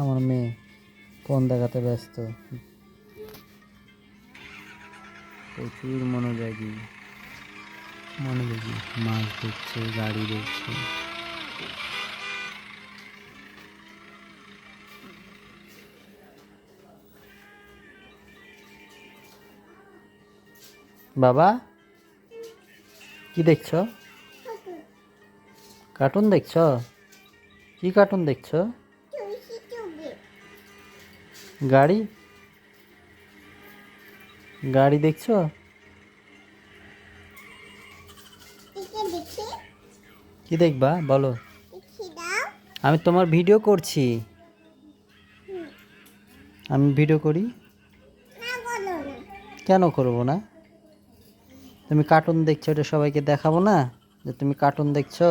আমার মেয়ে ফোন দেখাতে ব্যস্ত, প্রচুর মনোযোগী মাছ দেখছে, গাড়ি দেখছে। বাবা কি দেখছো? কার্টুন দেখছো? কি কার্টুন দেখছো? গাড়ি গাড়ি দেখছো? কি দেখবা বলো? আমি তোমার ভিডিও করছি। আমি ভিডিও করি। কেন করবো না? তুমি কার্টুন দেখছো, এটা সবাইকে দেখাবো না যে তুমি কার্টুন দেখছো?